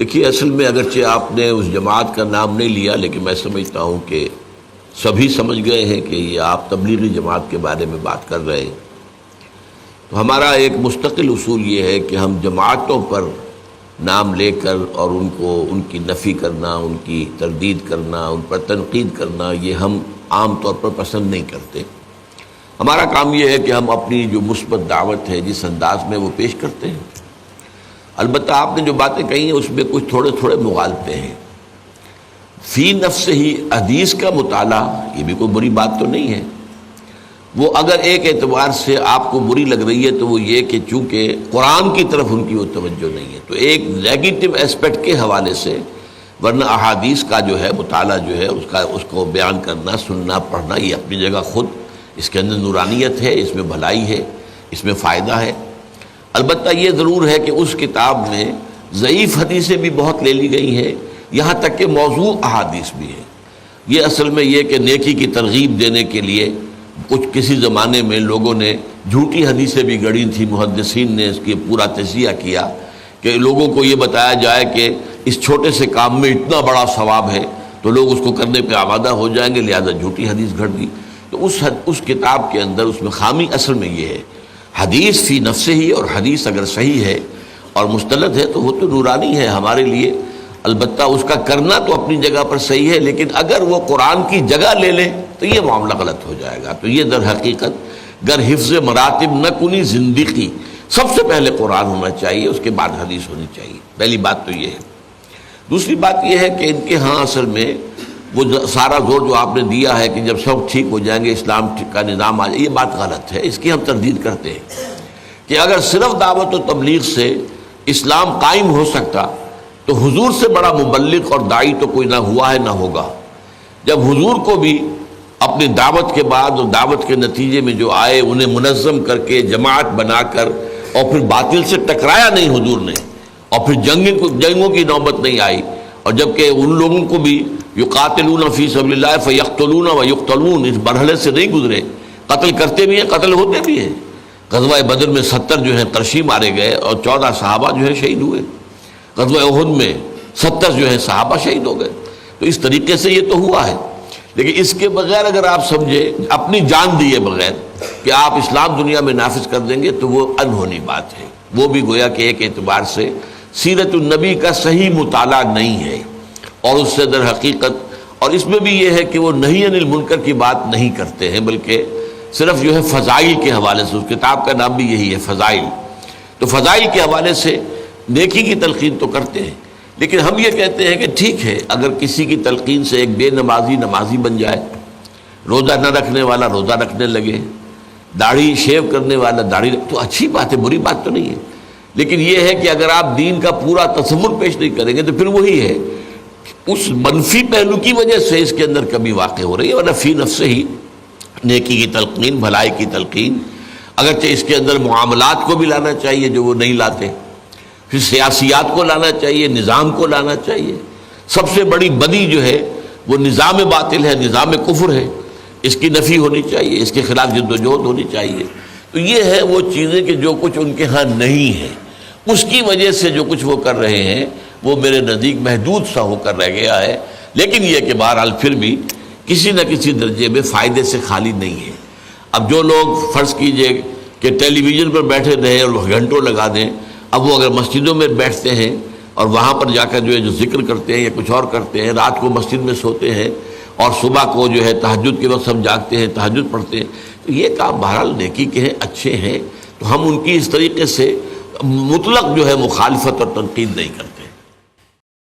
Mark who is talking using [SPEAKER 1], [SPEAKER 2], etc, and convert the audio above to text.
[SPEAKER 1] دیکھیے، اصل میں اگرچہ آپ نے اس جماعت کا نام نہیں لیا، لیکن میں سمجھتا ہوں کہ سبھی سمجھ گئے ہیں کہ یہ آپ تبلیغی جماعت کے بارے میں بات کر رہے ہیں۔ تو ہمارا ایک مستقل اصول یہ ہے کہ ہم جماعتوں پر نام لے کر اور ان کی نفی کرنا، ان کی تردید کرنا، ان پر تنقید کرنا، یہ ہم عام طور پر پسند نہیں کرتے۔ ہمارا کام یہ ہے کہ ہم اپنی جو مثبت دعوت ہے جس انداز میں وہ پیش کرتے ہیں۔ البتہ آپ نے جو باتیں کہی ہیں اس میں کچھ تھوڑے مغالطے ہیں۔ فی نفس ہی حدیث کا مطالعہ یہ بھی کوئی بری بات تو نہیں ہے۔ وہ اگر ایک اعتبار سے آپ کو بری لگ رہی ہے تو وہ یہ کہ چونکہ قرآن کی طرف ان کی وہ توجہ نہیں ہے، تو ایک نیگیٹو اسپیکٹ کے حوالے سے، ورنہ احادیث کا جو ہے مطالعہ جو ہے اس کو بیان کرنا، سننا، پڑھنا، یہ اپنی جگہ خود اس کے اندر نورانیت ہے، اس میں بھلائی ہے، اس میں فائدہ ہے۔ البتہ یہ ضرور ہے کہ اس کتاب میں ضعیف حدیثیں بھی بہت لے لی گئی ہیں، یہاں تک کہ موضوع احادیث بھی ہیں۔ یہ اصل میں یہ کہ نیکی کی ترغیب دینے کے لیے کسی زمانے میں لوگوں نے جھوٹی حدیثیں بھی گڑھی تھیں، محدثین نے اس کی پورا تجزیہ کیا کہ لوگوں کو یہ بتایا جائے کہ اس چھوٹے سے کام میں اتنا بڑا ثواب ہے تو لوگ اس کو کرنے پہ آمادہ ہو جائیں گے، لہذا جھوٹی حدیث گھڑ دی۔ تو اس کتاب کے اندر اس میں خامی اصل میں یہ ہے، حدیث فی نفسہ ہی، اور حدیث اگر صحیح ہے اور مستند ہے تو وہ تو نورانی ہے ہمارے لیے۔ البتہ اس کا کرنا تو اپنی جگہ پر صحیح ہے، لیکن اگر وہ قرآن کی جگہ لے لے تو یہ معاملہ غلط ہو جائے گا۔ تو یہ در حقیقت گر حفظ مراتب نہ کنی زندگی، سب سے پہلے قرآن ہونا چاہیے، اس کے بعد حدیث ہونی چاہیے۔ پہلی بات تو یہ ہے۔ دوسری بات یہ ہے کہ ان کے ہاں اصل میں وہ سارا زور جو آپ نے دیا ہے کہ جب سب ٹھیک ہو جائیں گے اسلام کا نظام آ جائے، یہ بات غلط ہے۔ اس کی ہم تردید کرتے ہیں کہ اگر صرف دعوت و تبلیغ سے اسلام قائم ہو سکتا تو حضور سے بڑا مبلغ اور داعی تو کوئی نہ ہوا ہے نہ ہوگا۔ جب حضور کو بھی اپنی دعوت کے بعد اور دعوت کے نتیجے میں جو آئے انہیں منظم کر کے جماعت بنا کر اور پھر باطل سے ٹکرایا نہیں حضور نے، اور پھر جنگوں کی نوبت نہیں آئی، اور جبکہ ان لوگوں کو بھی یقاتلون فی سبیل اللہ فیقتلون ویقتلون اس مرحلے سے نہیں گزرے، قتل کرتے بھی ہیں، قتل ہوتے بھی ہیں۔ غزوہ بدر میں 70 جو ہیں قرشی مارے گئے اور 14 صحابہ جو ہیں شہید ہوئے۔ غزوہ احد میں 70 جو ہیں صحابہ شہید ہو گئے۔ تو اس طریقے سے یہ تو ہوا ہے، لیکن اس کے بغیر اگر آپ سمجھے اپنی جان دیے بغیر کہ آپ اسلام دنیا میں نافذ کر دیں گے تو وہ انہونی بات ہے۔ وہ بھی گویا کہ ایک اعتبار سے سیرت النبی کا صحیح مطالعہ نہیں ہے، اور اس سے در حقیقت، اور اس میں بھی یہ ہے کہ وہ نہی عن المنکر کی بات نہیں کرتے ہیں، بلکہ صرف جو ہے فضائل کے حوالے سے، اس کتاب کا نام بھی یہی ہے، فضائل۔ تو فضائل کے حوالے سے نیکی کی تلقین تو کرتے ہیں، لیکن ہم یہ کہتے ہیں کہ ٹھیک ہے اگر کسی کی تلقین سے ایک بے نمازی نمازی بن جائے، روزہ نہ رکھنے والا روزہ رکھنے لگے، داڑھی شیو کرنے والا داڑھی تو اچھی بات ہے، بری بات تو نہیں ہے۔ لیکن یہ ہے کہ اگر آپ دین کا پورا تصور پیش نہیں کریں گے تو پھر وہی ہے، اس منفی پہلو کی وجہ سے اس کے اندر کمی واقع ہو رہی ہے، ورنہ فی نفس ہی نیکی کی تلقین، بھلائی کی تلقین، اگرچہ اس کے اندر معاملات کو بھی لانا چاہیے جو وہ نہیں لاتے، پھر سیاسیات کو لانا چاہیے، نظام کو لانا چاہیے۔ سب سے بڑی بدی جو ہے وہ نظام باطل ہے، نظام کفر ہے، اس کی نفی ہونی چاہیے، اس کے خلاف جد و جہد ہونی چاہیے۔ تو یہ ہے وہ چیزیں کہ جو کچھ ان کے ہاں نہیں ہے، اس کی وجہ سے جو کچھ وہ کر رہے ہیں وہ میرے نزدیک محدود سا ہو کر رہ گیا ہے، لیکن یہ کہ بہرحال پھر بھی کسی نہ کسی درجے میں فائدے سے خالی نہیں ہے۔ اب جو لوگ فرض کیجئے کہ ٹیلی ویژن پر بیٹھے رہے اور گھنٹوں لگا دیں، اب وہ اگر مسجدوں میں بیٹھتے ہیں اور وہاں پر جا کر جو ہے جو ذکر کرتے ہیں یا کچھ اور کرتے ہیں، رات کو مسجد میں سوتے ہیں اور صبح کو جو ہے تہجد کے وقت سب جاگتے ہیں، تہجد پڑھتے ہیں، تو یہ کام بہرحال نیکی کے ہیں، اچھے ہیں، تو ہم ان کی اس طریقے سے مطلق جو ہے مخالفت اور تنقید نہیں کرتے۔